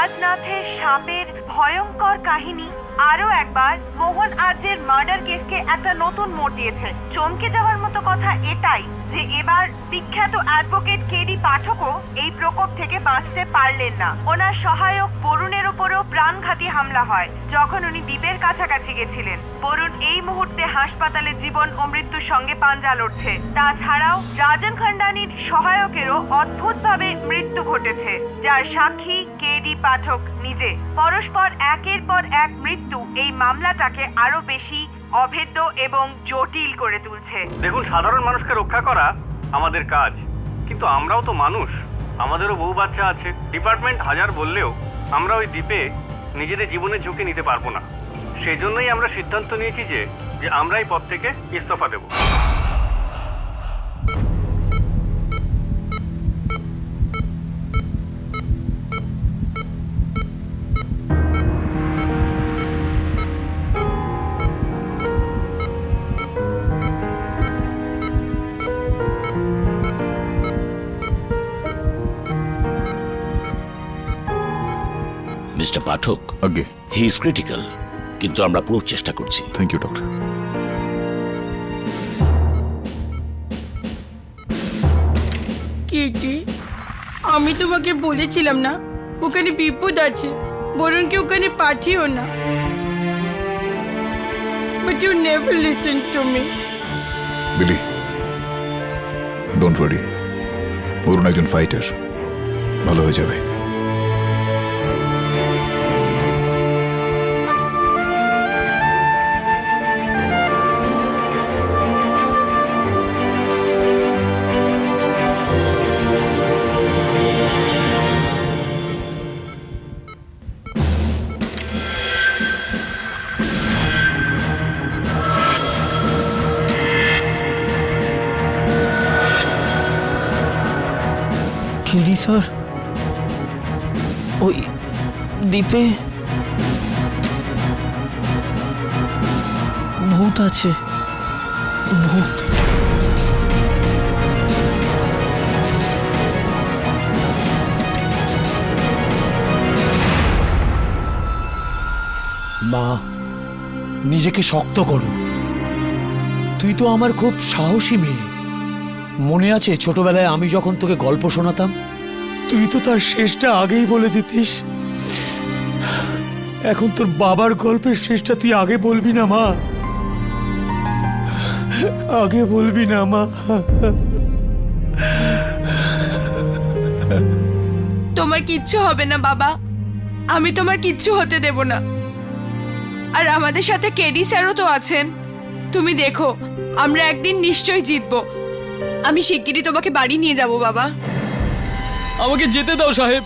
রাজনাথের সাপের ভয়ঙ্কর কাহিনী আরো একবার মোহন আর্যের মার্ডার কেসকে একটা নতুন মোড় দিয়েছে। চমকে যাওয়ার মতো কথা এটাই যে এবার বিখ্যাত অ্যাডভোকেট কেডি পাঠকও এই প্রকোপ থেকে বাঁচতে পারলেন না। ওনার সহায়ক বরুণের ওপরেও প্রাণঘাতী হামলা হয় যখন উনি দ্বীপের কাছাকাছি গেছিলেন। বরুণ এই মুহূর্তে হাসপাতালে জীবন ও মৃত্যুর সঙ্গে পাঞ্জা লড়ছে। তাছাড়াও রাজন খান্ডানির সহায়কেরও অদ্ভুতভাবে মৃত্যু ঘটেছে, যার সাক্ষী কেডি পাঠক নিজে। পরস্পর একের পর এক মৃত্যু এই মামলাটাকে আরো বেশি অভেদ্য এবং জটিল করে তুলছে। দেখুন, সাধারণ মানুষকে রক্ষা করা আমাদের কাজ, কিন্তু আমরাও তো মানুষ, আমাদেরও বউ বাচ্চা আছে। ডিপার্টমেন্ট হাজার বললেও আমরা ওই দ্বীপে নিজেদের জীবনের ঝুঁকি নিতে পারবো না। সেই জন্যই আমরা সিদ্ধান্ত নিয়েছি যে আমরা এই পদ থেকে ইস্তফা দেব। মিস্টার পাঠক, আগে হি ইজ ক্রিটিক্যাল, কিন্তু আমরা পুরো চেষ্টা করছি। Thank you doctor. কেটি, আমি তোমাকে বলেছিলাম না ওখানে বিপদ আছে, বরুণকে ওখানে পাঠিও না। But you never listen to me. বিলি, ডোন্ট ওয়ারি, বরুণ একজন ফাইটার, ভালো হয়ে যাবে। কেডি স্যার, ওই দ্বীপে ভূত আছে, ভূত। মা, নিজেকে শক্ত করো। তুই তো আমার খুব সাহসী মেয়ে। মনে আছে ছোটবেলায় আমি যখন তোকে গল্প শোনাতাম, তুই তো তার শেষটা আগেই বলে দিতিস। এখন তোর বাবার গল্পের শেষটা তুই আগে বলবি না মা, আগে বলবি না মা। তোমার কিচ্ছু হবে না বাবা, আমি তোমার কিচ্ছু হতে দেব না। আর আমাদের সাথে কেডি স্যারও তো আছেন। তুমি দেখো, আমরা একদিন নিশ্চয়ই জিতবো। আমি শিগগিরই তোমাকে বাড়ি নিয়ে যাব বাবা। আমাকে যেতে দাও সাহেব,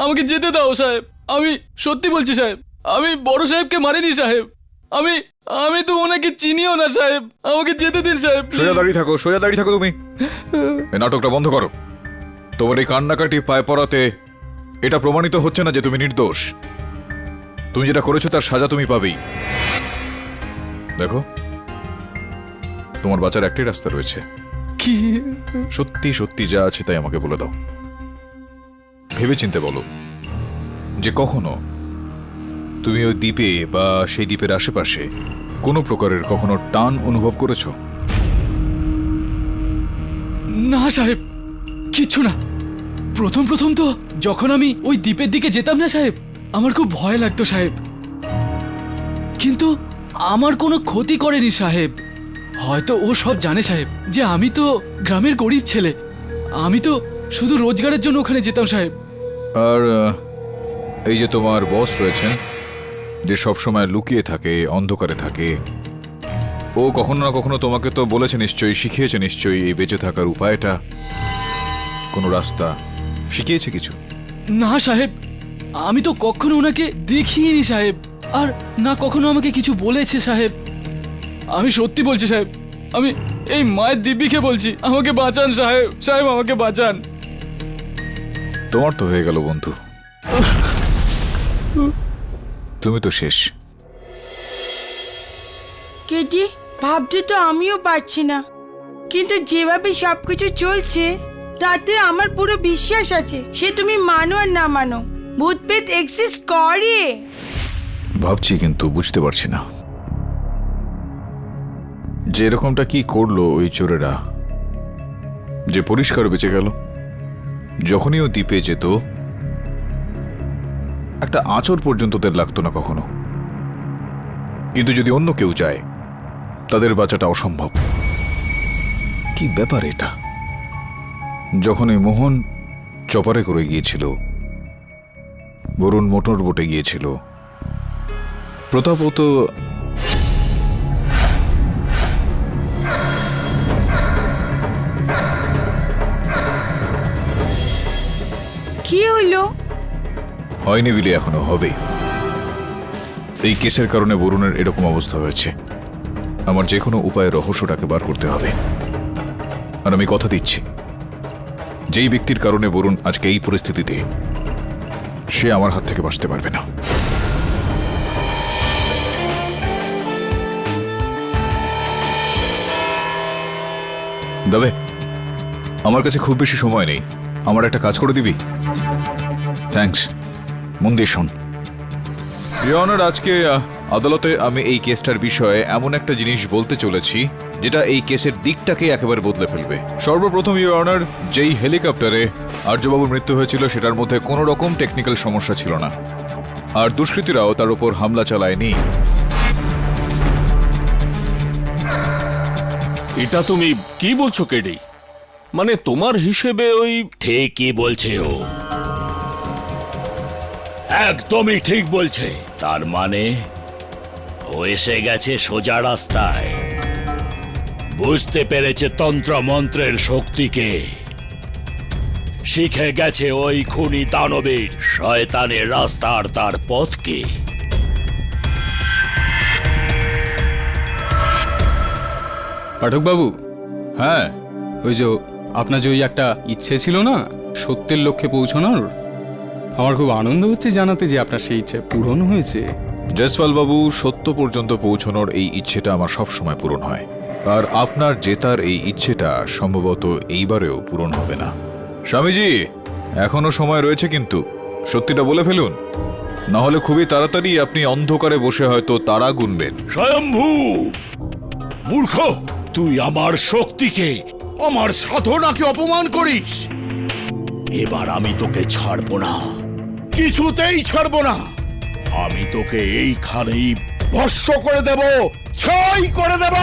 আমাকে যেতে দাও সাহেব। আমি সত্যি বলছি সাহেব, আমি বড় সাহেবকে মারিনি সাহেব। আমি তো ওনাকে চিনিও না সাহেব, আমাকে যেতে দিন সাহেব। সোজা দাঁড়িয়ে থাকো, সোজা দাঁড়িয়ে থাকো তুমি। এই নাটকটা বন্ধ করো। তোমার এই কান্নাকাটি পায়ে পড়াতে এটা প্রমাণিত হচ্ছে না যে তুমি নির্দোষ। তুমি যেটা করেছো তার সাজা তুমি পাবেই। দেখো, তোমার বাঁচার একটাই রাস্তা রয়েছে। কি? সত্যি সত্যি যা আছে তাই আমাকে বলে দাও। ভেবেচিন্তে বলো যে কখনো তুমি ওই দ্বীপে বা সেই দ্বীপের আশেপাশে কোনো প্রকারের কখনো টান অনুভব করেছো? না সাহেব, কিছু না। প্রথম তো যখন আমি ওই দ্বীপের দিকে যেতাম না সাহেব, আমার খুব ভয় লাগতো সাহেব, কিন্তু আমার কোনো ক্ষতি করেনি সাহেব। হয়তো ও সব জানে সাহেব যে আমি তো গ্রামের গরিব ছেলে, আমি তো শুধু রোজগারের জন্য ওখানে যেতাম সাহেব। আর এই যে তোমার বস রয়েছেন, যে সবসময় লুকিয়ে থাকে, অন্ধকারে থাকে, ও কখনো না কখনো তোমাকে তো বলেছে নিশ্চয়ই, শিখিয়েছে নিশ্চয়ই এই বেঁচে থাকার উপায়টা, কোনো রাস্তা শিখিয়েছে কিছু? না সাহেব, আমি তো কখনো ওনাকে দেখিনি সাহেব, আর না কখনো আমাকে কিছু বলেছে সাহেব। আমি সত্যি বলছি সাহেব, আমি এই মায়ের দিব্যিকে বলছি, আমাকে বাঁচান সাহেব, সাহেব আমাকে বাঁচান। তোমার তো হয়ে গেল বন্ধু, তুমি তো শেষ। কেটি, ভাবতে তো আমিও পারছি না, কিন্তু যেভাবে সবকিছু চলছে তাতে আমার পুরো বিশ্বাস আছে, সে তুমি মানো আর না মানো ভূত পেত এক্সিস্ট করে? ভাবছি কিন্তু বুঝতে পারছি না যে এরকমটা কি করলো ওই চোরেরা, যে পরিষ্কার বেঁচে গেল। যখনই ও দ্বীপে যেত একটা আঁচড় পর্যন্ত ওদের লাগতো না কখনো, কিন্তু যদি অন্য কেউ যায় তাদের বাঁচাটা অসম্ভব। কি ব্যাপার এটা? যখন এই মোহন চপারে করে গিয়েছিল, বরুণ মোটর বোটে গিয়েছিল, প্রতাপও তো কি হইলো? হয়নি বিলি, এখনো হবে। এই কেসের কারণে বরুণের এরকম অবস্থা হয়েছে। আমার যে কোনো উপায়ে রহস্যটাকে বার করতে হবে। আর আমি কথা দিচ্ছি, যেই ব্যক্তির কারণে বরুণ আজকে এই পরিস্থিতিতে, সে আমার হাত থেকে বাঁচতে পারবে না। দাবে, আমার কাছে খুব বেশি সময় নেই, আমার একটা কাজ করে দিবি? থ্যাঙ্কস। মন দিয়ে শোন। ইওর অনার, আজকে আদালতে আমি এই কেসটার বিষয়ে এমন একটা জিনিস বলতে চলেছি যেটা এই কেসের দিকটাকে একেবারে বদলে ফেলবে। সর্বপ্রথম ইওর অনার, যেই হেলিকপ্টারে আর্যবাবুর মৃত্যু হয়েছিল সেটার মধ্যে কোনো রকম টেকনিক্যাল সমস্যা ছিল না, আর দুষ্কৃতীরাও তার উপর হামলা চালায়নি। এটা তুমি কি বলছো কেডি? মানে তোমার হিসেবে ওই... ঠিকই বলছে ও, একদমই ঠিক বলছে। তার মানে ও এসে গেছে সোজা রাস্তায়, বুঝতে পেরেছে তন্ত্র মন্ত্রের শক্তিকে, শিখে গেছে ওই খুনি দানবীর শয়তানের রাস্তার তার পথকে। পাঠকবাবু, হ্যাঁ, ওই যে আপনার যে ওই একটা ইচ্ছে ছিল না সত্যের লক্ষ্যে পৌঁছানোর, আমার খুব আনন্দ হচ্ছে জানাতে যে আপনার সেই ইচ্ছে পূরণ হয়েছে। জয়সওয়াল বাবু, সত্য পর্যন্ত পৌঁছানোর এই ইচ্ছেটা আমার সব সময় পূরণ হয়, আর আপনার জেতার এই ইচ্ছেটা সম্ভবত এইবারেও পূরণ হবে না। স্বামীজি, এখনো সময় রয়েছে, কিন্তু সত্যিটা বলে ফেলুন, না হলে খুবই তাড়াতাড়ি আপনি অন্ধকারে বসে হয়তো তারা গুনবেন। স্বয়ম্ভু মূর্খ, তুই আমার শক্তিকে, আমার সাধনাকে অপমান করিস। এবার আমি তোকে ছাড়বো না, কিছুতেই ছাড়বো না। আমি তোকে এইখানেই ভস্ম করে দেব, ছাই করে দেব।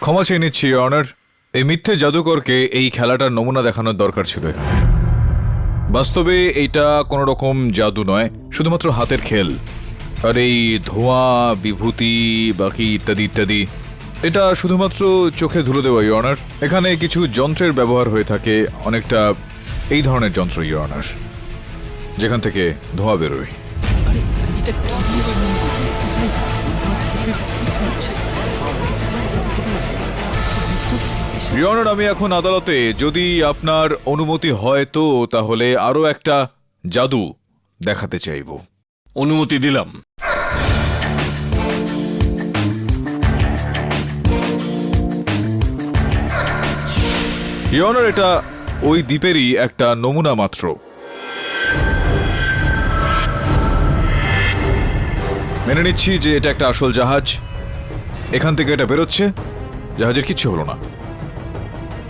ক্ষমা চেয়ে নিচ্ছি অনার, এই মিথ্যে জাদুকরকে এই খেলাটার নমুনা দেখানোর দরকার ছিল এখানে। বাস্তবে এইটা কোনো রকম জাদু নয়, শুধুমাত্র হাতের খেল। আর এই ধোঁয়া, বিভূতি, বাকি ইত্যাদি ইত্যাদি, এটা শুধুমাত্র চোখে ধুলো দেওয়া ইওর অনার। এখানে কিছু যন্ত্রের ব্যবহার হয়ে থাকে, অনেকটা এই ধরনের যন্ত্র ইওর অনার, যেখান থেকে ধোঁয়া বেরোয়। ইওর অনার, আমি এখন আদালতে, যদি আপনার অনুমতি হয় তো তাহলে আরো একটা জাদু দেখাতে চাইব। অনুমতি দিলাম। ইওর অনার, এটা ওই দ্বীপেরই একটা নমুনা মাত্র। মেনে নিচ্ছি যে এটা একটা আসল জাহাজ। এখান থেকে এটা বেরোচ্ছে, জাহাজের কিচ্ছু হলো না।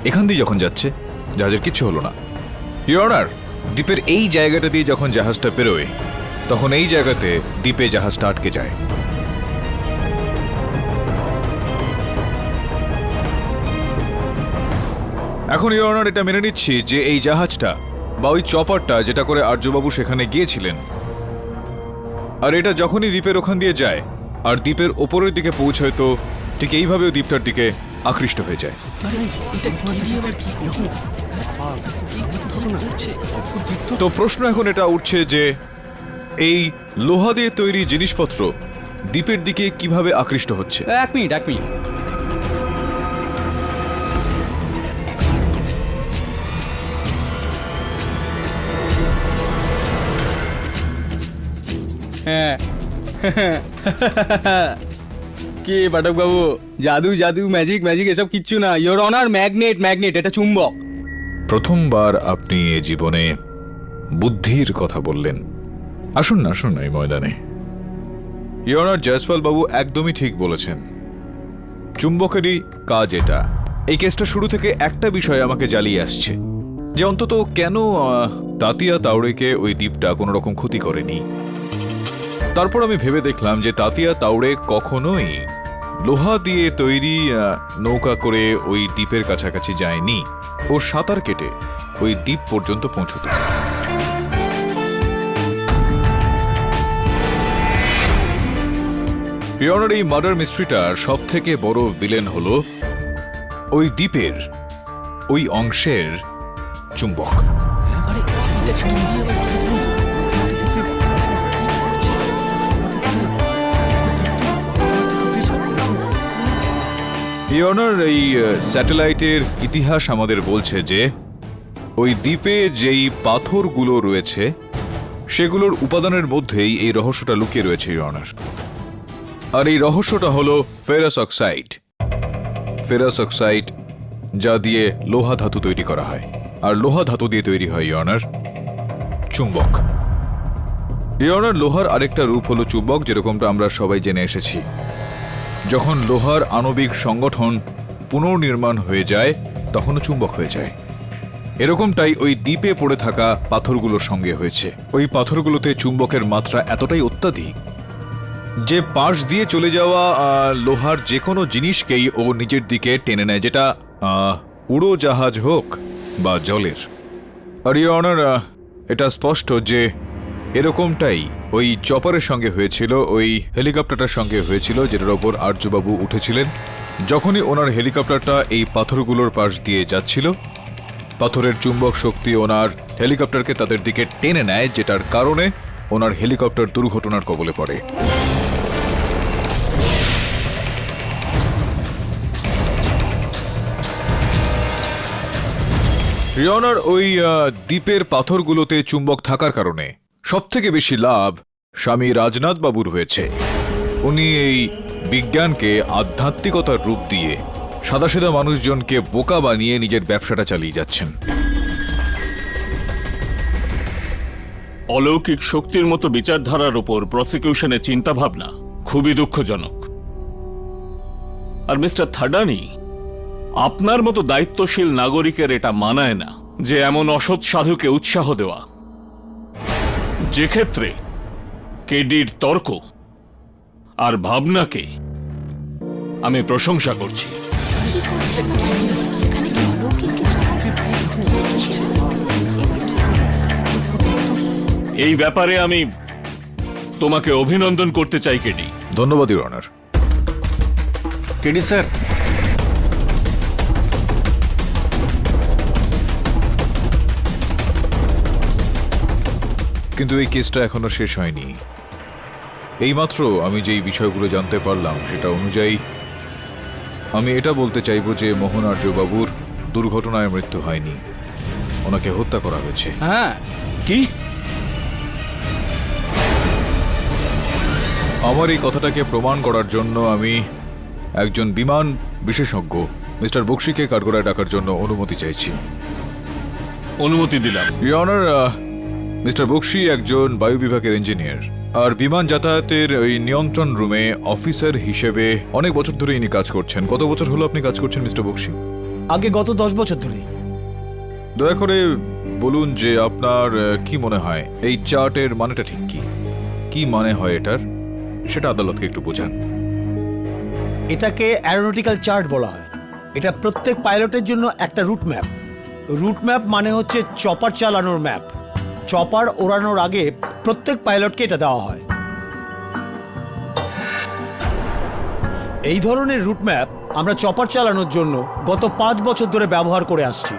এখান দিয়ে যখন যাচ্ছে, জাহাজের কিচ্ছু হলো না। ইওর অনার, দ্বীপের এই জায়গাটা দিয়ে যখন জাহাজটা বেরোয়, তখন এই জায়গাতে দ্বীপে জাহাজটা আটকে যায়। এখন ইওর অনার, এটা মেনে নিচ্ছি যে এই জাহাজটা বা ওই চপারটা যেটা করে আর্যবাবু সেখানে গিয়েছিলেন, আর এটা যখনই দ্বীপের ওখান দিয়ে যায় আর দ্বীপের ওপরের দিকে পৌঁছয়, তো ঠিক এইভাবেও দ্বীপটার দিকে আকৃষ্ট হয়ে যায়। তো প্রশ্ন এখন এটা উঠছে যে এই লোহা দিয়ে তৈরি জিনিসপত্র দ্বীপের দিকে কিভাবে আকৃষ্ট হচ্ছে। এক মিনিট হ্যাঁ কি পাঠক বাবু, জাদু জাদু ম্যাজিক ম্যাজিক এসব কিচ্ছু না। ইওর অনার, ম্যাগনেট ম্যাগনেট, এটা চুম্বক। প্রথমবার আপনি এ জীবনে বুদ্ধির কথা বললেন। আসুন না, আসুন না এই ময়দানে। ইওর অনার, জয়সওয়াল বাবু একদমই ঠিক বলেছেন। চুম্বকেরই কাজ এটা। এই কেসটা শুরু থেকে একটা বিষয় আমাকে জ্বালিয়ে আসছে, যে অন্তত কেন তাতিয়া তাওড়েকে ওই দ্বীপটা কোনো রকম ক্ষতি করেনি। তারপর আমি ভেবে দেখলাম যে তাতিয়া তাওড়ে কখনোই লোহা দিয়ে তৈরি নৌকা করে ওই দ্বীপের কাছাকাছি যায়নি। ও সাঁতার কেটে ওই দ্বীপ পর্যন্ত পৌঁছত। ইওর এই মার্ডার মিস্ট্রিটার সব থেকে বড় ভিলেন হলো ওই দ্বীপের ওই অংশের চুম্বক। ইওনার, এই স্যাটেলাইটের ইতিহাস আমাদের বলছে যে ওই দ্বীপে যেই পাথরগুলো রয়েছে সেগুলোর উপাদানের মধ্যেই এই রহস্যটা লুকিয়ে রয়েছে ইওনার। আর এই রহস্যটা হলো ফেরাস অক্সাইড। ফেরাস অক্সাইড যা দিয়ে লোহা ধাতু তৈরি করা হয়, আর লোহা ধাতু দিয়ে তৈরি হয় ইওনার চুম্বক। ইওনার, লোহার আরেকটা রূপ হলো চুম্বক, যেরকমটা আমরা সবাই জেনে এসেছি। যখন লোহার আণবিক সংগঠন পুনর্নির্মাণ হয়ে যায়, তখনও চুম্বক হয়ে যায়। এরকমটাই ওই দ্বীপে পড়ে থাকা পাথরগুলোর সঙ্গে হয়েছে। ওই পাথরগুলোতে চুম্বকের মাত্রা এতটাই অত্যাধিক যে পাশ দিয়ে চলে যাওয়া লোহার যে কোনো জিনিসকেই ও নিজের দিকে টেনে নেয়, যেটা উড়োজাহাজ হোক বা জলের। আর ইওর অনার, এটা স্পষ্ট যে এরকমটাই ওই চপারের সঙ্গে হয়েছিল, ওই হেলিকপ্টারটার সঙ্গে হয়েছিল যেটার ওপর আর্যবাবু উঠেছিলেন। যখনই ওনার হেলিকপ্টারটা এই পাথরগুলোর পাশ দিয়ে যাচ্ছিল, পাথরের চুম্বক শক্তি ওনার হেলিকপ্টারকে তাদের দিকে টেনে নেয়, যেটার কারণে ওনার হেলিকপ্টার দুর্ঘটনার কবলে পড়ে। রিওনার, ওই দ্বীপের পাথরগুলোতে চুম্বক থাকার কারণে সবথেকে বেশি লাভ স্বামী রাজনাথ বাবুর হয়েছে। উনি এই বিজ্ঞানকে আধ্যাত্মিকতার রূপ দিয়ে সাদাসিধা মানুষজনকে বোকা বানিয়ে নিজের ব্যবসাটা চালিয়ে যাচ্ছেন। অলৌকিক শক্তির মতো বিচারধারার উপর প্রসিকিউশনের চিন্তাভাবনা খুবই দুঃখজনক। আর মিস্টার থাডানি, আপনার মতো দায়িত্বশীল নাগরিকের এটা মানায় না যে এমন অসৎ সাধুকে উৎসাহ দেওয়া। যে ক্ষেত্রে কেডির তর্ক আর ভাবনাকে আমি প্রশংসা করছি। এই ব্যাপারে আমি তোমাকে অভিনন্দন করতে চাই কেডি। ধন্যবাদ ইওর অনার। কেডি স্যার, কিন্তু এই কেসটা এখনো শেষ হয়নি। এইমাত্র আমি যেই বিষয়গুলো জানতে পারলাম সেটা অনুযায়ী আমি এটা বলতে চাইব যে মোহন আর্যবাবুর দুর্ঘটনায় মৃত্যু হয়নি, ওনাকে হত্যা করা হয়েছে। হ্যাঁ। কি? আমার এই কথাটাকে প্রমাণ করার জন্য আমি একজন বিমান বিশেষজ্ঞ মিস্টার বক্সিকে কাঠগড়ায় ডাকার জন্য অনুমতি চাইছি। অনুমতি দিলাম। ইওর অনার, মিস্টার বক্সি একজন বায়ু বিভাগের ইঞ্জিনিয়ার, আর বিমান যাতায়াতের ওই নিয়ন্ত্রণ রুমে অফিসার হিসেবে অনেক বছর ধরে ইনি কাজ করছেন। কত বছর হলো আপনি কাজ করছেন মিস্টার বক্সি? আগে গত 10 বছর ধরে। দয়া করে বলুন যে আপনার কি মনে হয় এই চার্টের মানেটা ঠিক কি? কি মানে হয় এটার, সেটা আদালতকে একটু বোঝান। এটাকে অ্যারোনটিক্যাল চার্ট বলা হয়। এটা প্রত্যেক পাইলটের জন্য একটা রুট ম্যাপ। রুট ম্যাপ মানে হচ্ছে চপার চালানোর ম্যাপ। চপার ওড়ানোর আগে প্রত্যেক পাইলটকে এটা দেওয়া হয়। এই ধরনের রুট ম্যাপ আমরা চপার চালানোর জন্য গত 5 বছর ধরে ব্যবহার করে আসছি।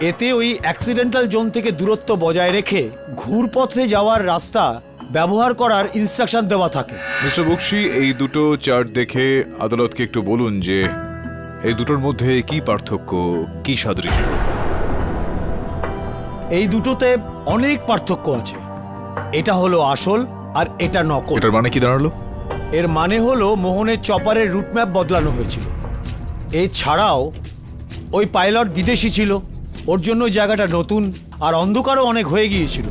এতে ওই অ্যাক্সিডেন্টাল জোন থেকে দূরত্ব বজায় রেখে ঘুরপথে যাওয়ার রাস্তা ব্যবহার করার ইনস্ট্রাকশন দেওয়া থাকে। মিস্টার বক্সি, এই দুটো চার্ট দেখে আদালতকে একটু বলুন যে এই দুটোর মধ্যে কি পার্থক্য, কি সাদৃশ্য? এই দুটোতে অনেক পার্থক্য আছে। এটা হলো আসল আর এটা নকল। এটার মানে কি দাঁড়ালো? এর মানে হলো মোহনের চপারের রুট ম্যাপ বদলানো হয়েছিল। এছাড়াও ওই পাইলট বিদেশি ছিল, ওর জন্য ওই জায়গাটা নতুন আর অন্ধকারও অনেক হয়ে গিয়েছিল।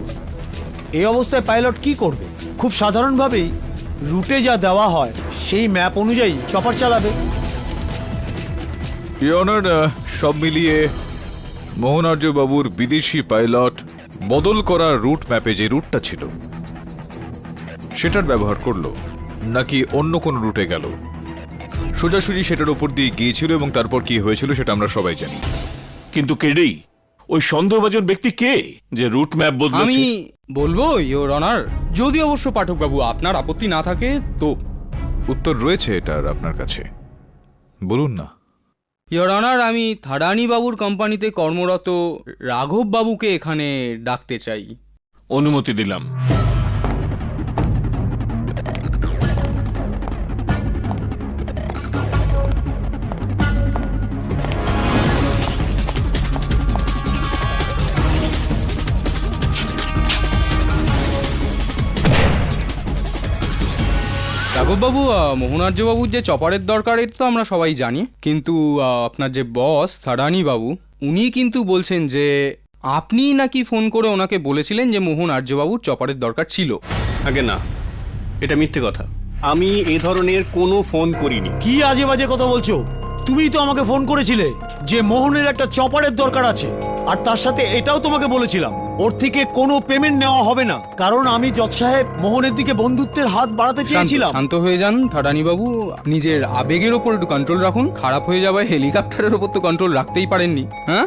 এই অবস্থায় পাইলট কি করবে? খুব সাধারণভাবেই রুটে যা দেওয়া হয় সেই ম্যাপ অনুযায়ী চপার চালাবে। ইয়নার, সব মিলিয়ে মোহন আর্য বাবুর বিদেশি পাইলট বদল করা রুট ম্যাপে যে রুটটা ছিল সেটার ব্যবহার করলো, নাকি অন্য কোন রুটে গেল? সোজাসুজি সেটার উপর দিয়ে গিয়েছিল এবং তারপর কি হয়েছিল সেটা আমরা সবাই জানি। কিন্তু কেডি, ওই সন্দেহভাজন ব্যক্তি কে যে রুট ম্যাপ বদলেছে? আমি বলবো ইওর অনার, যদি অবশ্য পাঠক বাবু আপনার আপত্তি না থাকে তো। উত্তর রয়েছে এটার আপনার কাছে, বলুন না। ইওর অনার, আমি থাডানি বাবুর কোম্পানিতে কর্মরত রাঘব বাবুকে এখানে ডাকতে চাই। অনুমতি দিলাম। রাঘববাবু, মোহনার্যবাবুর যে চপারের দরকার এটা তো আমরা সবাই জানি, কিন্তু আপনার যে বস থাডানি বাবু উনি কিন্তু বলছেন যে আপনি নাকি ফোন করে ওনাকে বলেছিলেন যে মোহন আর্যবাবুর চপারের দরকার ছিল। আগে না, এটা মিথ্যে কথা। আমি এই ধরনের কোনো ফোন করিনি। কি আজে বাজে কথা বলছো? তুমিই তো আমাকে ফোন করেছিলে যে মোহনের একটা চপারের দরকার আছে, আর তার সাথে এটাও তোমাকে বলেছিলাম ওর থেকে কোনো পেমেন্ট নেওয়া হবে না, কারণ আমি জজ সাহেব মোহনের দিকে বন্ধুত্বের হাত বাড়াতে চেয়েছিলাম। শান্ত হয়ে যান থাডানি বাবু, নিজের আবেগের ওপর একটু কন্ট্রোল রাখুন। খারাপ হয়ে যাওয়ায় হেলিকপ্টারের ওপর তো কন্ট্রোল রাখতেই পারেননি। হ্যাঁ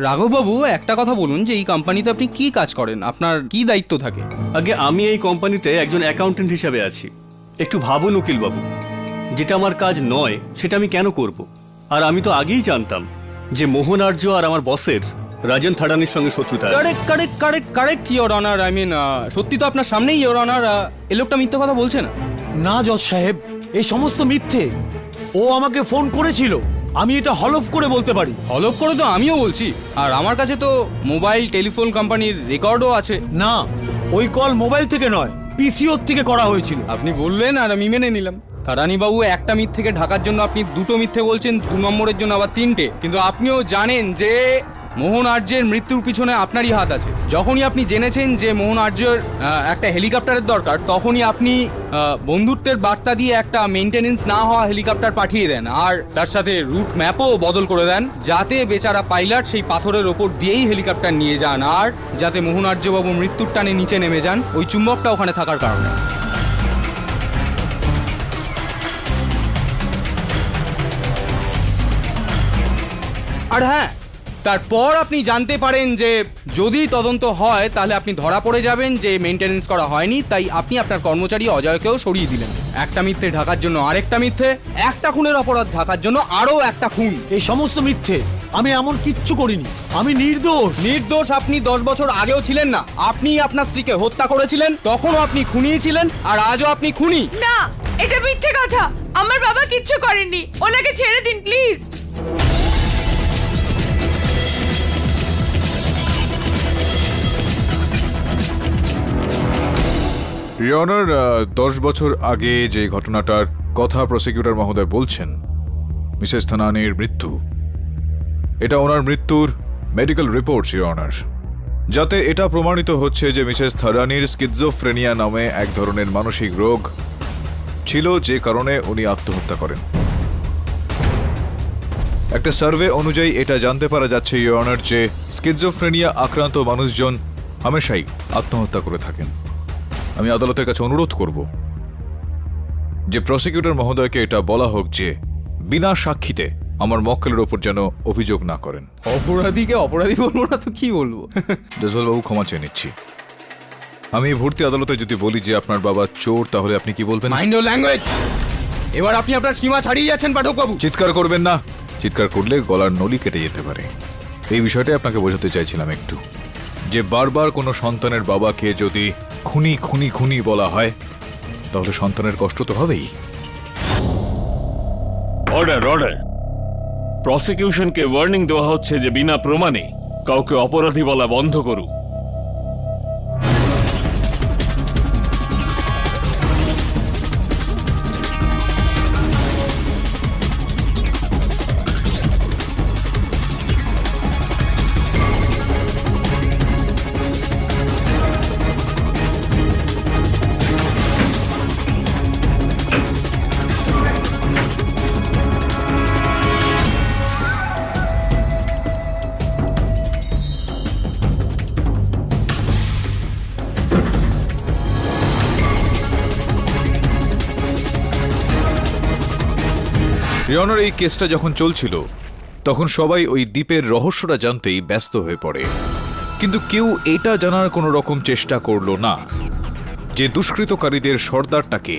রাঘববাবু, একটা কথা বলুন যে এই কোম্পানিতে আপনি কি কাজ করেন, আপনার কি দায়িত্ব থাকে? আগে আমি এই কোম্পানিতে একজন অ্যাকাউন্টেন্ট হিসেবে আছি। একটু ভাবুন উকিল বাবু, যেটা আমার কাজ নয় সেটা আমি কেন করব? আর আমি তো আগেই জানতাম যে মোহন আর্য আর আমার বসের রাজন থাডানির সঙ্গে শত্রুতা আছে। Correct correct correct correct your honour, I mean সত্যি তো আপনার সামনেই ইওর অনার। এ লোকটা মিথ্যে কথা বলছে না। না জজ সাহেব, এই সমস্ত মিথ্যে। ও আমাকে ফোন করেছিল, আমি এটা হলফ করে বলতে পারি। হলফ করে তো আমিও বলছি, আর আমার কাছে তো মোবাইল টেলিফোন কোম্পানির রেকর্ডও আছে। না, ওই কল মোবাইল থেকে নয়, পিসিওর থেকে করা হয়েছিল। আপনি বললেন আর আমি মেনে নিলাম। থাডানিবাবু, একটা মিথ্যেকে ঢাকার জন্য আপনি 2টো মিথ্যে বলছেন, 2 নম্বরের জন্য আবার 3টে। কিন্তু আপনিও জানেন যে মোহন আর্যের মৃত্যুর পিছনে আপনারই হাত আছে। যখনই আপনি জেনেছেন যে মোহন আর্যের একটা হেলিকপ্টারের দরকার, তখনই আপনি বন্ধুত্বের বার্তা দিয়ে একটা মেনটেনেন্স না হওয়া হেলিকপ্টার পাঠিয়ে দেন, আর তার সাথে রুট ম্যাপও বদল করে দেন, যাতে বেচারা পাইলট সেই পাথরের ওপর দিয়েই হেলিকপ্টার নিয়ে যান, আর যাতে মোহন আর্যবাবু মৃত্যুর টানে নিচে নেমে যান ওই চুম্বকটা ওখানে থাকার কারণে। আর হ্যাঁ, তারপর আপনি জানতে পারেন যে যদি তদন্ত হয় তাহলে আপনি ধরা পড়ে যাবেন যে মেনটেনেন্স করা হয়নি, তাই আপনি আপনার কর্মচারী অজয়কেও সরিয়ে দিলেন। একটা মিথ্যে ঢাকার জন্য আরেকটা মিথ্যে, একটা খুনের অপরাধ ঢাকার জন্য আরও একটা খুন। এই সমস্ত মিথ্যে, আমি এমন কিচ্ছু করিনি, আমি নির্দোষ। নির্দোষ আপনি 10 বছর আগেও ছিলেন না। আপনি আপনার স্ত্রীকে হত্যা করেছিলেন, তখনও আপনি খুনিই ছিলেন, আর আজও আপনি খুনি। না, এটা মিথ্যে কথা। আমার বাবা কিচ্ছু করেননি, ওনাকে ছেড়ে দিন প্লিজ। ইয়নার, 10 বছর আগে যে ঘটনাটার কথা প্রসিকিউটর মহোদয় বলছেন, মিসেস থানানির মৃত্যু, এটা ওনার মৃত্যুর মেডিকেল রিপোর্ট ইয়নার। যাতে এটা প্রমাণিত হচ্ছে যে মিসেস থারানির স্কিজোফ্রেনিয়া নামে এক ধরনের মানসিক রোগ ছিল, যে কারণে উনি আত্মহত্যা করেন। একটা সার্ভে অনুযায়ী এটা জানতে পারা যাচ্ছে ইওর অনার যে স্কিজোফ্রেনিয়া আক্রান্ত মানুষজন হামেশাই আত্মহত্যা করে থাকেন। আমি আদালতের কাছে অনুরোধ করব যে প্রসিকিউটর মহোদয়কে এটা বলা হোক যে বিনা সাক্ষীতে আমার মক্কেলের ওপর যেন অভিযোগ না করেন। অপরাধীকে অপরাধী বলবো না তো কি বলবো? জজওয়ালবাবু, ক্ষমা চেয়ে নিচ্ছি। আমি এই ভর্তি আদালতে যদি বলি যে আপনার বাবা চোর, তাহলে আপনি কি বলবেন? Mind your language. এবার আপনি আপনার সীমা ছাড়িয়ে যাচ্ছেন পাঠকবাবু। চিৎকার করবেন না, চিৎকার করলে গলার নলি কেটে যেতে পারে। এই বিষয়টাই আপনাকে বোঝাতে চাইছিলাম একটু, যে বারবার কোনো সন্তানের বাবাকে যদি খুনি খুনি খুনি বলা হয় তাহলে সন্তানের কষ্ট তো হবেই। Order order. প্রসিকিউশনকে ওয়ার্নিং দেওয়া হচ্ছে যে বিনা প্রমাণে কাউকে অপরাধী বলা বন্ধ করুক। রিওনার এই কেসটা যখন চলছিল তখন সবাই ওই দ্বীপের রহস্যটা জানতেই ব্যস্ত হয়ে পড়ে, কিন্তু কেউ এটা জানার কোনো রকম চেষ্টা করলো না যে দুষ্কৃতকারীদের সর্দারটাকে।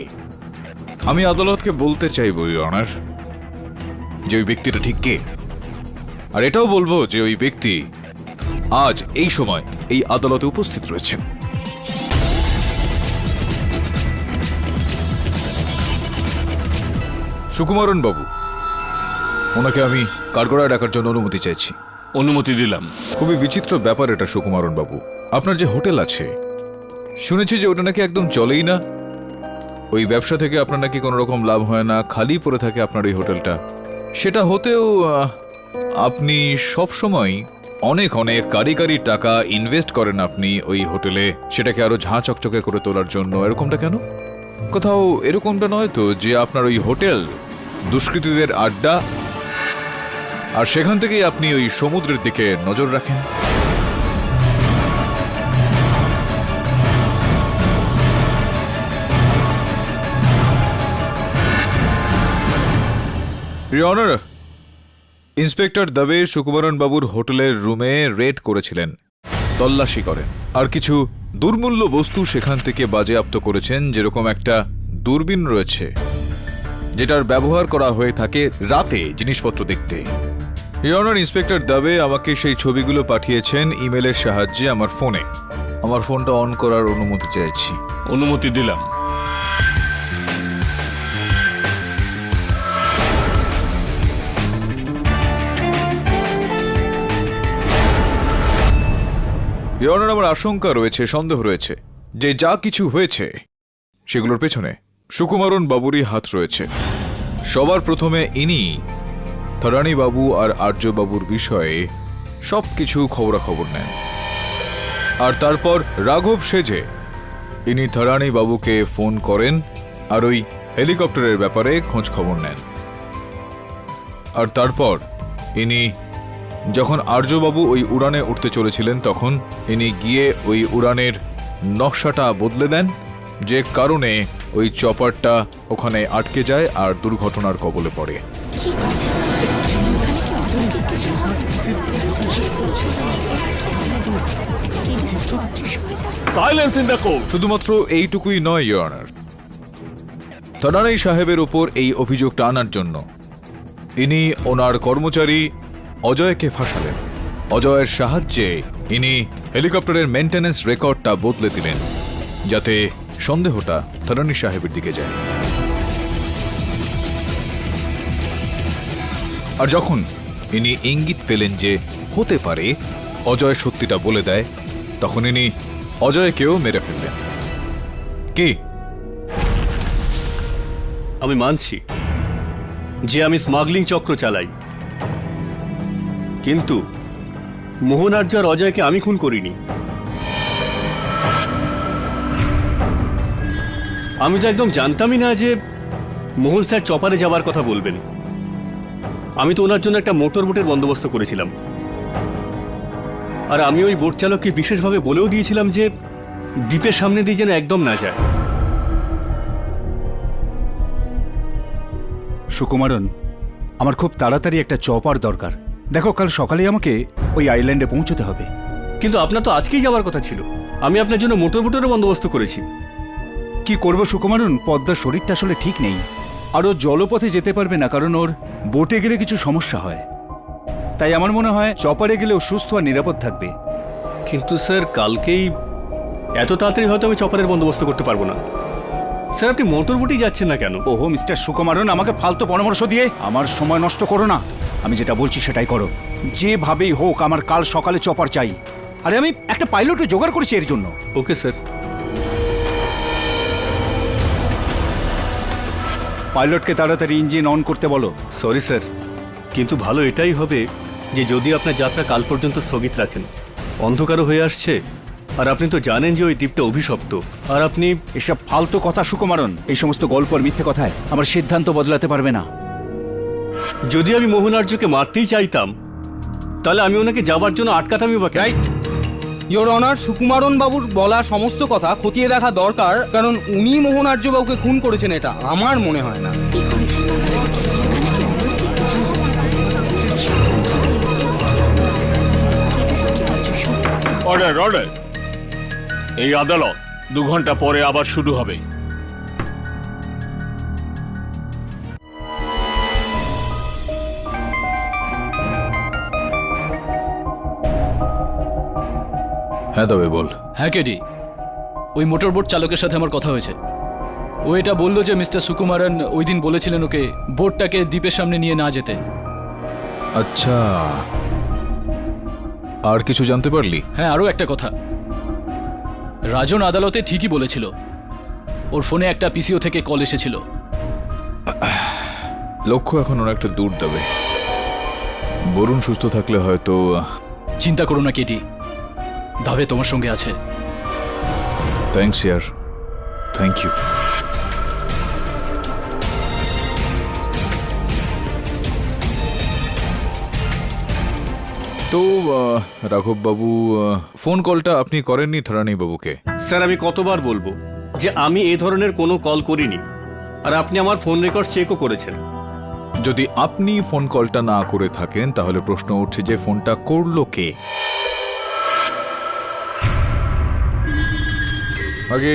আমি আদালতকে বলতে চাইব রিওনার যে ওই ব্যক্তিটা ঠিক কে, আর এটাও বলবো যে ওই ব্যক্তি আজ এই সময় এই আদালতে উপস্থিত রয়েছেন। সুকুমারন বাবু, ওনাকে আমি কাঠগড়ায় ডাকার জন্য অনুমতি চাইছি। অনুমতি দিলাম। খুবই বিচিত্র ব্যাপার এটা সুকুমারন বাবু। আপনার যে হোটেল আছে শুনেছি যে ওটা নাকি একদম চলেই না, ওই ব্যবসা থেকে আপনার নাকি কোনো রকম লাভ হয় না, খালি পড়ে থাকে আপনার ওই হোটেলটা। সেটা হতেও আপনি সব সময় অনেক অনেক কারি টাকা ইনভেস্ট করেন আপনি ওই হোটেলে, সেটাকে আরো ঝাঁ চকচকে করে তোলার জন্য। এরকমটা কেন? কোথাও এরকমটা নয় তো যে আপনার ওই হোটেল দুষ্কৃতীদের আড্ডা, আর সেখান থেকেই আপনি ওই সমুদ্রের দিকে নজর রাখেন? Your honour, inspector Deb Sukumaran বাবুর হোটেলের রুমে রেড করেছিলেন, তল্লাশি করেন, আর কিছু দুর্মূল্য বস্তু সেখান থেকে বাজেয়াপ্ত করেছেন, যেরকম একটা দূরবীন রয়েছে যেটার ব্যবহার করা হয়ে থাকে রাতে জিনিসপত্র দেখতে। ইওর অনার, ইন্সপেক্টর দবে আমাকে সেই ছবিগুলো পাঠিয়েছেন ইমেলের সাহায্যে আমার ফোনে। আমার ফোনটা অন করার অনুমতি চাইছি। অনুমতি দিলাম। ইওর অনার, আমার আশঙ্কা রয়েছে, সন্দেহ রয়েছে যে যা কিছু হয়েছে সেগুলোর পেছনে সুকুমারন বাবুরই হাত রয়েছে। সবার প্রথমে ইনি থারানি বাবু আর আর্য বাবুর বিষয়ে সবকিছু খবরাখবর নেন, আর তারপর রাঘব সেজে ইনি থারানি বাবুকে ফোন করেন আর ওই হেলিকপ্টারের ব্যাপারে খোঁজ খবর নেন। আর তারপর ইনি যখন আর্যবাবু ওই উড়ানে উঠতে চলেছিলেন তখন ইনি গিয়ে ওই উড়ানের নকশাটা বদলে দেন, যে কারণে ওই চপারটা ওখানে আটকে যায় আর দুর্ঘটনার কবলে পড়ে। Silence in the court. শুধুমাত্র এইটুকুই নয় ইওর অনার, থানানি সাহেবের ওপর এই অভিযোগটা আনার জন্য ইনি ওনার কর্মচারী অজয়কে ফাঁসালেন। অজয়ের সাহায্যে ইনি হেলিকপ্টারের মেইনটেনেন্স রেকর্ডটা বদলে দিলেন যাতে সন্দেহটা থানানি সাহেবের দিকে যায়। আর যখন ইনি ইঙ্গিত পেলেন যে হতে পারে অজয় সত্যিটা বলে দেয়, তখন ইনি অজয়কেও মেরে ফেললেন। কি? আমি মানছি যে আমি স্মাগলিং চক্র চালাই, কিন্তু মোহন আর্য আর অজয়কে আমি খুন করিনি। আমি তো একদম জানতামই না যে মোহন স্যার চপারে যাওয়ার কথা বলবেন। আমি তো ওনার জন্য একটা মোটর বোটের বন্দোবস্ত করেছিলাম, আর আমি ওই বোট চালককে বিশেষভাবে বলেও দিয়েছিলাম যে দ্বীপের সামনে দিয়ে যেন একদম না যায়। সুকুমারন, আমার খুব তাড়াতাড়ি একটা চপার দরকার। দেখো, কাল সকালে আমাকে ওই আইল্যান্ডে পৌঁছতে হবে। কিন্তু আপনার তো আজকেই যাওয়ার কথা ছিল। আমি আপনার জন্য মোটর বোটেরও বন্দোবস্ত করেছি। কি করব সুকুমারন, পদ্মার শরীরটা আসলে ঠিক নেই, আর ও জলপথে যেতে পারবে না, কারণ ওর বোটে গেলে কিছু সমস্যা হয়। তাই আমার মনে হয় চপারে গেলে ও সুস্থ আর নিরাপদ থাকবে। কিন্তু স্যার, কালকেই এত তাড়াতাড়ি হয়তো আমি চপারের বন্দোবস্ত করতে পারবো না। স্যার, আপনি মোটর বোটেই যাচ্ছেন না কেন? ওহো মিস্টার সুকুমারন, আমাকে ফালতু পরামর্শ দিয়ে আমার সময় নষ্ট করো না। আমি যেটা বলছি সেটাই করো। যেভাবেই হোক আমার কাল সকালে চপার চাই। আরে আমি একটা পাইলটও জোগাড় করেছি এর জন্য। Okay sir. পাইলটকে তাড়াতাড়ি ইঞ্জিন অন করতে বলো। সরি স্যার, কিন্তু ভালো এটাই হবে যে যদি আপনার যাত্রা কাল পর্যন্ত স্থগিত রাখেন। অন্ধকারও হয়ে আসছে, আর আপনি তো জানেন যে ওই দ্বীপটা অভিশপ্ত। আর আপনি এসব ফালতু কথা সুকুমারন, এই সমস্ত গল্প আর মিথ্যে কথায় আমার সিদ্ধান্ত বদলাতে পারবে না। যদি আমি মোহন আর্যকে মারতেই চাইতাম, তাহলে আমি ওনাকে যাবার জন্য আটকাতামই বা কেন? রাইট ইয়োর অনার, সুকুমারন বাবুর বলা সমস্ত কথা খতিয়ে দেখা দরকার, কারণ উনি মোহন আর্য বাবুকে খুন করেছেন এটা আমার মনে হয় না। Order order. এই আদালত 2 ঘন্টা পরে আবার শুরু হবে। হ্যাঁ তবে বল। হ্যাঁ কেডি, ওই মোটর বোট চালকের সাথে আমার কথা হয়েছে। ও এটা বললো যে মিস্টার সুকুমারন ওই দিন বলেছিলেন ওকে বোটটাকে দ্বীপের সামনে নিয়ে না যেতে। আচ্ছা, আর কিছু জানতে পারলি? হ্যাঁ, আরও একটা কথা। রাজন আদালতে ঠিকই বলেছিল, ওর ফোনে একটা পিসিও থেকে কল এসেছিল। লক্ষ্য এখন অনেকটা দূর দেবে। বরুণ সুস্থ থাকলে হয়তো। চিন্তা করো না কেটি, দাবে তোমার সঙ্গে আছে। থ্যাঙ্কস ইয়ার, থ্যাংক ইউ। তো রাঘব বাবু, ফোন কলটা আপনি করেননি থারানি বাবুকে? স্যার, আমি কতবার বলবো যে আমি এই ধরনের কোনো কল করিনি, আর আপনি আমার ফোন রেকর্ড চেকও করেছেন। যদি আপনি ফোন কলটা না করে থাকেন তাহলে প্রশ্ন উঠছে যে ফোনটা করলো কে? আগে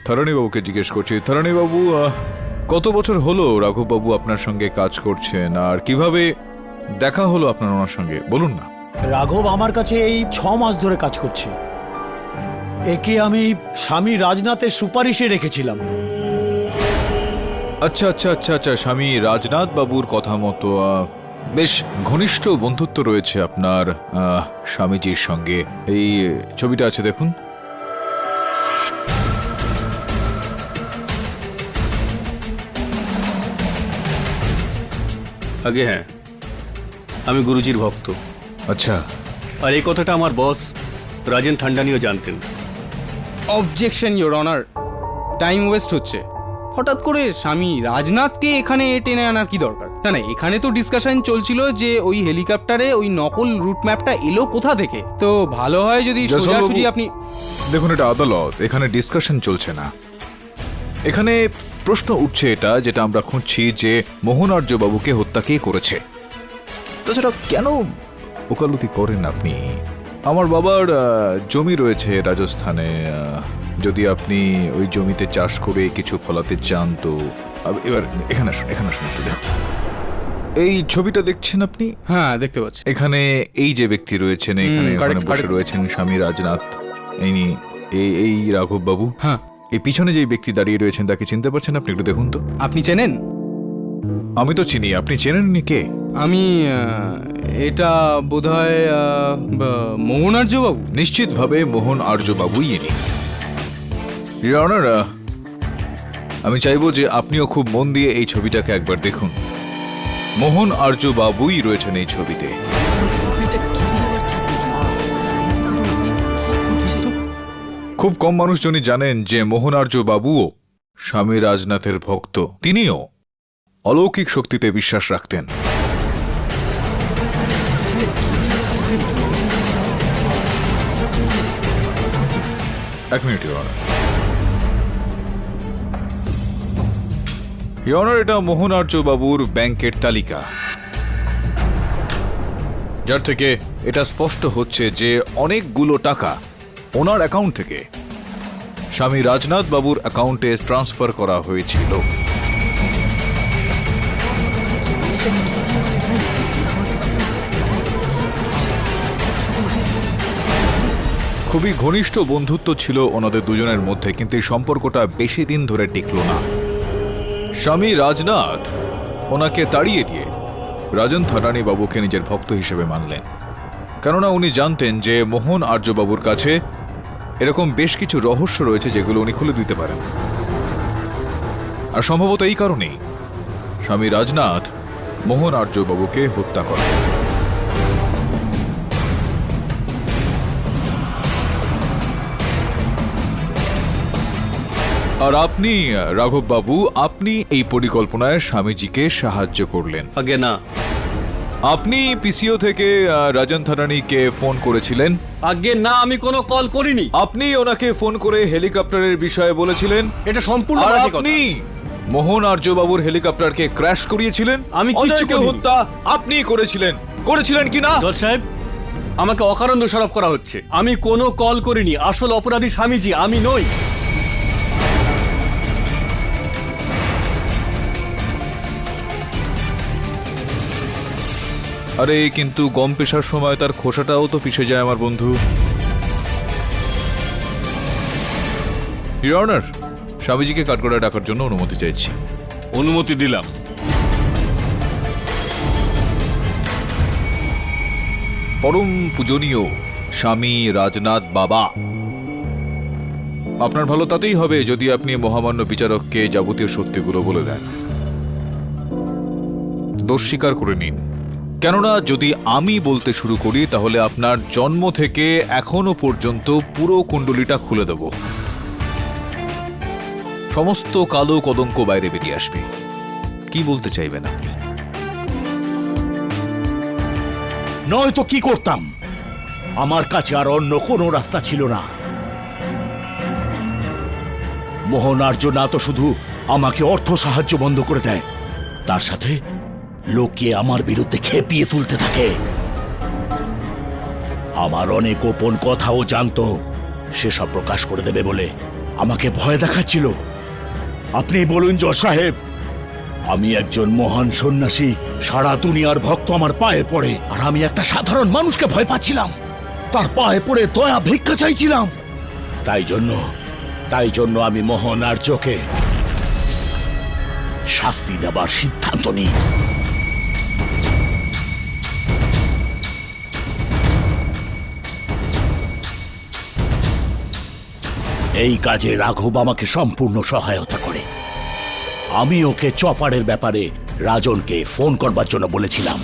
থারানি বাবুকে জিজ্ঞেস করছি। থারানি বাবু, কত বছর হলো রাঘব বাবু আপনার সঙ্গে কাজ করছেন, আর কিভাবে দেখা হলো আপনার ওনার সঙ্গে, বলুন না। রাঘব আমার কাছে এই 6 মাস ধরে কাজ করছে। একে আমি স্বামী রাজনাথের সুপারিশে রেখেছিলাম। আচ্ছা আচ্ছা আচ্ছা আচ্ছা, স্বামী রাজনাথ বাবুর কথা মতো বেশ ঘনিষ্ঠ বন্ধুত্ব রয়েছে আপনার স্বামীজির সঙ্গে। এই ছবিটা আছে দেখুন। আগে হ্যাঁ, আমি গুরুজির ভক্ত। আচ্ছা, আর এই কথাটা আমার বস রাজেন থান্ডানিও জানতেন। Objection your honour, time waste হচ্ছে। হঠাৎ করে স্বামী রাজনাথকে এখানে টেনে আনার কি দরকার? না না, এখানে তো ডিসকাশন চলছিল যে ওই হেলিকপ্টারে ওই নকল রুট ম্যাপটা এলো কোথা থেকে। তো ভালো হয় যদি সোজাসুজি আপনি দেখুন, এটা আদালত, এখানে ডিসকাশন চলছে না। এখানে প্রশ্ন উঠছে এটা, যেটা আমরা খুঁজছি, যে মোহন আর্য বাবুকে হত্যা কে করেছে। তাছাড়া কেন ওকালতি করেন আপনি? আমার বাবার জমি রয়েছে রাজস্থানে। যদি আপনি ওই জমিতে চাষ করে কিছু ফলাতে চান তো এবার এখানে আসুন, এখানে আসুন একটু দেখুন। এই ছবিটা দেখছেন আপনি? হ্যাঁ, দেখতে পাচ্ছি। এখানে এই যে ব্যক্তি রয়েছেন এখানে বসে রয়েছেন স্বামী রাজনাথ, এই রাঘব বাবু। হ্যাঁ, এই পিছনে যে ব্যক্তি দাঁড়িয়ে রয়েছেন তাকে চিনতে পারছেন আপনি? একটু দেখুন তো। আপনি চেনেন? আমি তো চিনি, আপনি চেনেননি? কে? আমি এটা বোধহয় মোহন আর্য বাবু। নিশ্চিতভাবে মোহন আর্য বাবুই ইনি। ইওর অনার, আমি চাইবো যে আপনিও খুব মন দিয়ে এই ছবিটাকে একবার দেখুন। মোহন আর্য বাবুই রয়েছেন এই ছবিতে। খুব কম মানুষজনই জানেন যে মোহনার্য বাবুও স্বামী রাজনাথের ভক্ত। তিনিও অলৌকিক শক্তিতে বিশ্বাস রাখতেন। এক minute, your honour. Your honour, এটা মোহনার্য বাবুর ব্যাংকের তালিকা, যার থেকে এটা স্পষ্ট হচ্ছে যে অনেকগুলো টাকা ওনার অ্যাকাউন্ট থেকে স্বামী রাজনাথ বাবুর অ্যাকাউন্টে ট্রান্সফার করা হয়েছিল। খুবই ঘনিষ্ঠ বন্ধুত্ব ছিল ওনাদের দুজনের মধ্যে, কিন্তু এই সম্পর্কটা বেশি দিন ধরে টিকল না। স্বামী রাজনাথ ওনাকে তাড়িয়ে দিয়ে রাজন থাডানি বাবুকে নিজের ভক্ত হিসেবে মানলেন, কেননা উনি জানতেন যে মোহন আর্যবাবুর কাছে এরকম বেশ কিছু রহস্য রয়েছে যেগুলো উনি খুলে দিতে পারেন। আর সম্ভবত এই কারণেই স্বামী রাজনাথ মোহন আর্যবাবুকে হত্যা করেন। আর আপনি রাঘব বাবু, আপনি এই পরিকল্পনায় স্বামীজিকে সাহায্য করলেন। আগে না। আপনি পিসিও থেকে রাজন থানানিকে ফোন করেছিলেন? আগে না, আমি কোনো কল করিনি। আপনি ওনাকে ফোন করে হেলিকপ্টারের বিষয়ে বলেছিলেন? এটা সম্পূর্ণ আর বাজে কথা। আপনি মোহন আর্যবাবুর হেলিকপ্টারকে ক্র্যাশ করিয়েছিলেন? আমি কিচ্ছু অজয়কে করিনি। হত্যা আপনি করেছিলেন কি না? জজ সাহেব, আমাকে অকারণ দোষারোপ করা হচ্ছে। আমি কোনো কল করিনি। আসল অপরাধী স্বামীজি, আমি নই। আরে কিন্তু গম পেশার সময় তার খোসাটাও তো পিষে যায় আমার বন্ধু। ইওর অনার, স্বামীজিকে কাঠগড়ায় ডাকার জন্য অনুমতি চাইছি। অনুমতি দিলাম। পরম পূজনীয় স্বামী রাজনাথ বাবা, আপনার ভালো তাতেই হবে যদি আপনি মহামান্য বিচারককে যাবতীয় সত্যিগুলো বলে দেন। দোষ স্বীকার করে নিন, কেননা যদি আমি বলতে শুরু করি তাহলে আপনার জন্ম থেকে এখনো পর্যন্ত পুরো কুণ্ডলিটা খুলে দেব। সমস্ত কালো কদঙ্ক বাইরে বেরিয়ে আসবে। কি বলতে চাইবেন আপনি? নয়তো কি করতাম? আমার কাছে আর অন্য কোনো রাস্তা ছিল না। মোহন আর্য না তো শুধু আমাকে অর্থ সাহায্য বন্ধ করে দেয়, তার সাথে লোকে আমার বিরুদ্ধে খেপিয়ে তুলতে থাকে। আমার অনেক গোপন কথাও জানতো, সেসব প্রকাশ করে দেবে বলে আমাকে ভয় দেখাচ্ছিল। আপনি বলুন জজ সাহেব, আমি একজন মহান সন্ন্যাসী, সারা দুনিয়ার ভক্ত আমার পায়ে পড়ে, আর আমি একটা সাধারণ মানুষকে ভয় পাচ্ছিলাম, তার পায়ে পড়ে দয়া ভিক্ষা চাইছিলাম। তাই জন্য আমি মোহন আর্যকে শাস্তি দেবার সিদ্ধান্ত নিই। এই কাজে রাঘব আমাকে সম্পূর্ণ সহায়তা করে। আমি ওকে চপারের ব্যাপারে রাজনকে ফোন করবার জন্য বলেছিলাম।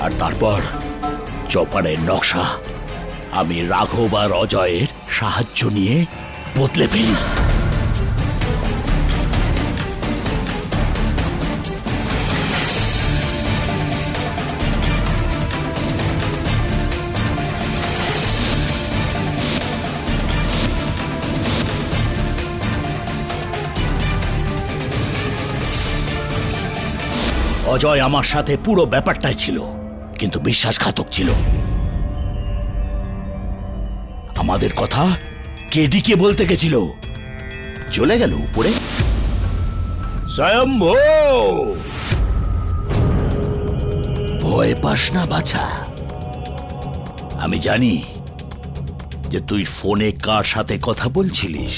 আর তারপর চপারের নকশা আমি রাঘব আর অজয়ের সাহায্য নিয়ে বদলে ফেলি। অজয় আমার সাথে পুরো ব্যাপারটাই ছিল, কিন্তু বিশ্বাসঘাতক ছিল। আমাদের কথা কেডিকে বলতে গেছিল, চলে গেল উপরে। স্বয়ম্ভু, ভয় পাস না বাছা। আমি জানি যে তুই ফোনে কার সাথে কথা বলছিলিস।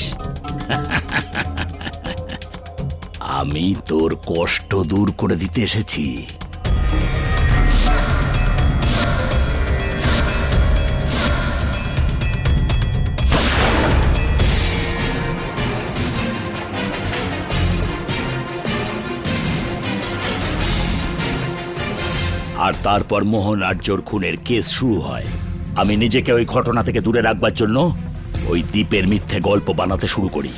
আমি তোর কষ্ট দূর করে দিতে এসেছি। তারপর মোহন আর্যর খুনের কেস শুরু হয়। আমি নিজেকে ওই ঘটনা থেকে দূরে রাখবার জন্য ওই দ্বীপের মিথ্যে গল্প বানাতে শুরু করি।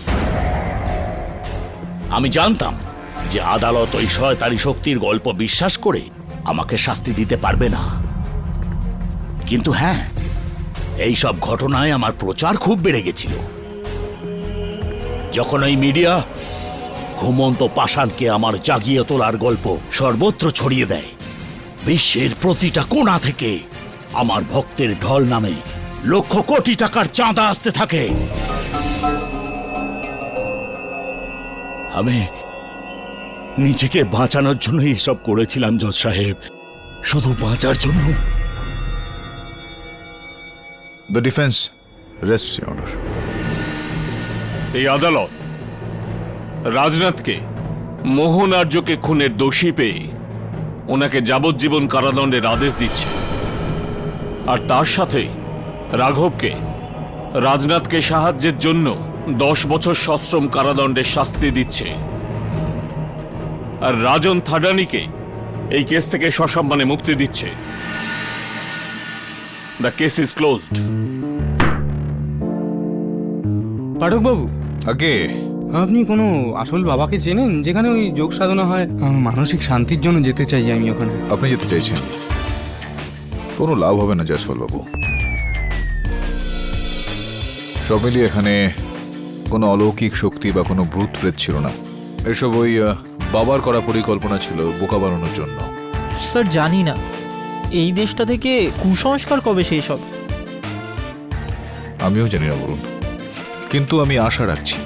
আমি জানতাম যে আদালত ওই শয়তানি শক্তির গল্প বিশ্বাস করে আমাকে শাস্তি দিতে পারবে না। কিন্তু হ্যাঁ, এই সব ঘটনায় আমার প্রচার খুব বেড়ে গেছিল। যখন ওই মিডিয়া ঘুমন্ত পাষাণকে আমার জাগিয়ে তোলার গল্প সর্বত্র ছড়িয়ে দেয়, বিশ্বের প্রতিটা কোণা থেকে আমার ভক্তের ঢল নামে লক্ষ কোটি টাকার চাঁদা আসতে থাকে। আমি নিজেকে বাঁচানোর জন্য এসব করেছিলাম জজ সাহেব, শুধু বাঁচার জন্য। The defence রেস্টস your honour. এই আদালত রাজনাথকে মোহন আর্যকে খুনের দোষী পেয়ে ওনাকে যাবজ্জীবন কারাদণ্ডের আদেশ দিচ্ছে, আর তার সাথে রাঘবকে রাজনাথকে সাহায্যের জন্য 10 বছর সশ্রম কারাদণ্ডের শাস্তি দিচ্ছে, আর রাজন থাডানিকে এই কেস থেকে সসম্মানে মুক্তি দিচ্ছে। The case is closed. পাঠকবাবু, আগে আপনি কোনো আসল বাবাকে চেনেন যেখানে ওই যোগ সাধনা হয়? মানসিক শান্তির জন্য যেতে চাই আমি ওখানে। আপনি যেতে চাইছেন, কোনো লাভ হবে না জয়সওয়াল বাবু। সব মিলিয়ে এখানে কোনো অলৌকিক শক্তি বা কোনো ভূত প্রেত ছিল না। এসব ওই বাবার করা পরিকল্পনা ছিল বোকা বানানোর জন্য। স্যার জানি না এই দেশটা থেকে কুসংস্কার কবে শেষ হবে। আমিও জানি না বলুন, কিন্তু আমি আশা রাখছি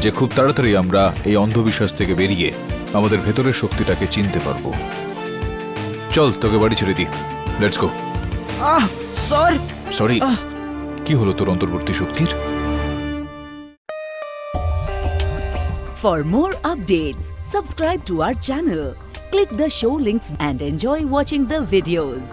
যে খুব তাড়াতাড়ি আমরা এই অন্ধবিশ্বাস থেকে বেরিয়ে আমাদের ভেতরের শক্তিটাকে চিনতে পারবো। চল তোকে বাড়ি ছেড়ে দিই, লেটস গো। স্যার সরি, কি হলো তোর অন্তর্বর্তী শক্তির? For more updates, subscribe to our channel, click the show links and enjoy watching the videos.